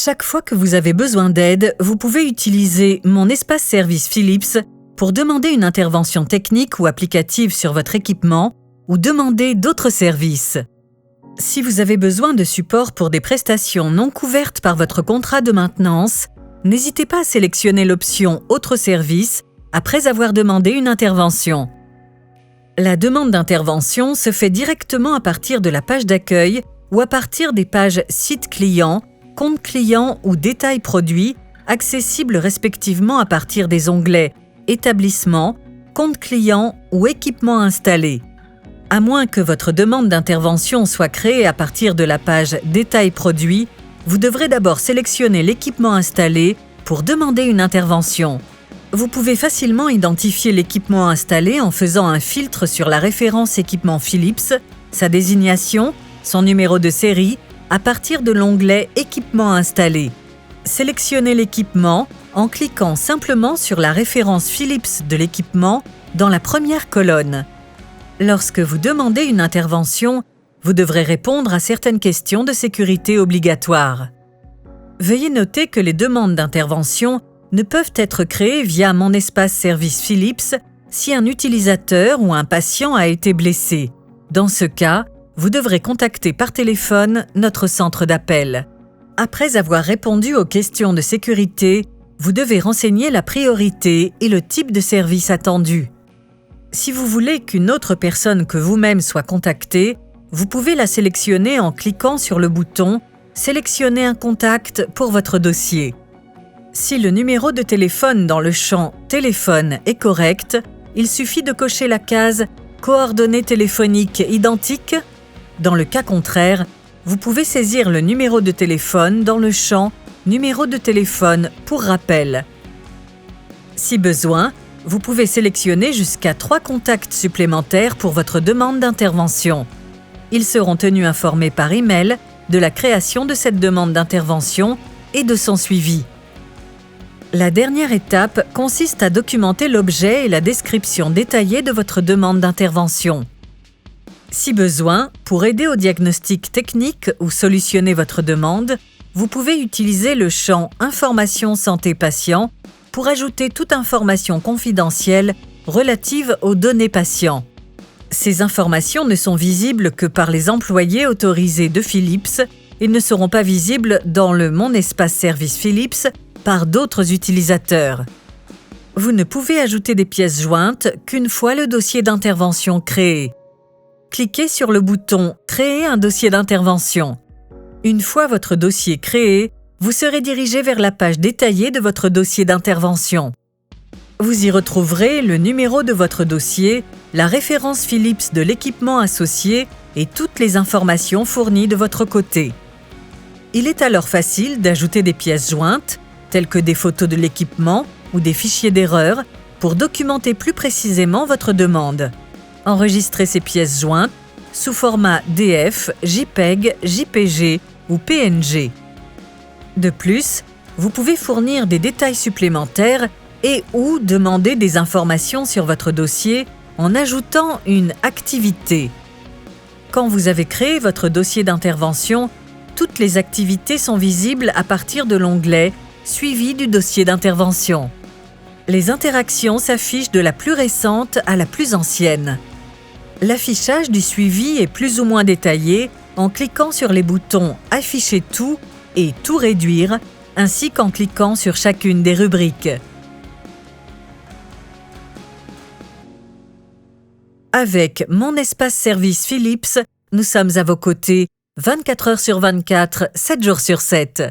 Chaque fois que vous avez besoin d'aide, vous pouvez utiliser Mon espace service Philips pour demander une intervention technique ou applicative sur votre équipement ou demander d'autres services. Si vous avez besoin de support pour des prestations non couvertes par votre contrat de maintenance, n'hésitez pas à sélectionner l'option « Autres services » après avoir demandé une intervention. La demande d'intervention se fait directement à partir de la page d'accueil ou à partir des pages « Site client », « Compte client » ou « Détails produits » accessibles respectivement à partir des onglets « Établissement »,« Compte client » ou « Équipement installé ». À moins que votre demande d'intervention soit créée à partir de la page « Détails produits », vous devrez d'abord sélectionner l'équipement installé pour demander une intervention. Vous pouvez facilement identifier l'équipement installé en faisant un filtre sur la référence équipement Philips, sa désignation, son numéro de série, à partir de l'onglet « Équipement installé ». Sélectionnez l'équipement en cliquant simplement sur la référence Philips de l'équipement dans la première colonne. Lorsque vous demandez une intervention, vous devrez répondre à certaines questions de sécurité obligatoires. Veuillez noter que les demandes d'intervention ne peuvent être créées via Mon espace service Philips si un utilisateur ou un patient a été blessé. Dans ce cas, vous devrez contacter par téléphone notre centre d'appel. Après avoir répondu aux questions de sécurité, vous devez renseigner la priorité et le type de service attendu. Si vous voulez qu'une autre personne que vous-même soit contactée, vous pouvez la sélectionner en cliquant sur le bouton « Sélectionner un contact pour votre dossier ». Si le numéro de téléphone dans le champ « Téléphone » est correct, il suffit de cocher la case « Coordonnées téléphoniques identiques ». Dans le cas contraire, vous pouvez saisir le numéro de téléphone dans le champ « Numéro de téléphone pour rappel ». Si besoin, vous pouvez sélectionner jusqu'à 3 contacts supplémentaires pour votre demande d'intervention. Ils seront tenus informés par email de la création de cette demande d'intervention et de son suivi. La dernière étape consiste à documenter l'objet et la description détaillée de votre demande d'intervention. Si besoin, pour aider au diagnostic technique ou solutionner votre demande, vous pouvez utiliser le champ « Information santé patient » pour ajouter toute information confidentielle relative aux données patients. Ces informations ne sont visibles que par les employés autorisés de Philips et ne seront pas visibles dans le Mon espace service Philips par d'autres utilisateurs. Vous ne pouvez ajouter des pièces jointes qu'une fois le dossier d'intervention créé. Cliquez sur le bouton « Créer un dossier d'intervention ». Une fois votre dossier créé, vous serez dirigé vers la page détaillée de votre dossier d'intervention. Vous y retrouverez le numéro de votre dossier, la référence Philips de l'équipement associé et toutes les informations fournies de votre côté. Il est alors facile d'ajouter des pièces jointes, telles que des photos de l'équipement ou des fichiers d'erreur, pour documenter plus précisément votre demande. Enregistrez ces pièces jointes sous format DF, JPEG, JPG ou PNG. De plus, vous pouvez fournir des détails supplémentaires et ou demander des informations sur votre dossier en ajoutant une activité. Quand vous avez créé votre dossier d'intervention, toutes les activités sont visibles à partir de l'onglet « Suivi du dossier d'intervention ». Les interactions s'affichent de la plus récente à la plus ancienne. L'affichage du suivi est plus ou moins détaillé en cliquant sur les boutons « Afficher tout » et « Tout réduire » ainsi qu'en cliquant sur chacune des rubriques. Avec Mon espace service Philips, nous sommes à vos côtés 24 heures sur 24, 7 jours sur 7.